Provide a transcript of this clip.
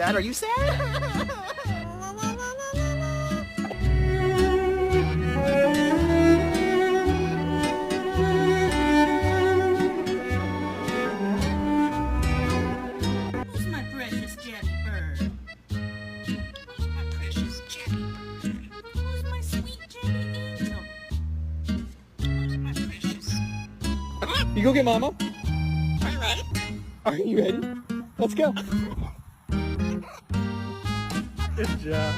sad? Are you sad? Who's my precious Jenny bird? Who's my precious Jenny bird? Who's my sweet Jenny angel? Who's my precious? You go get Mama. Are you ready? Are you ready? Let's go. Good job.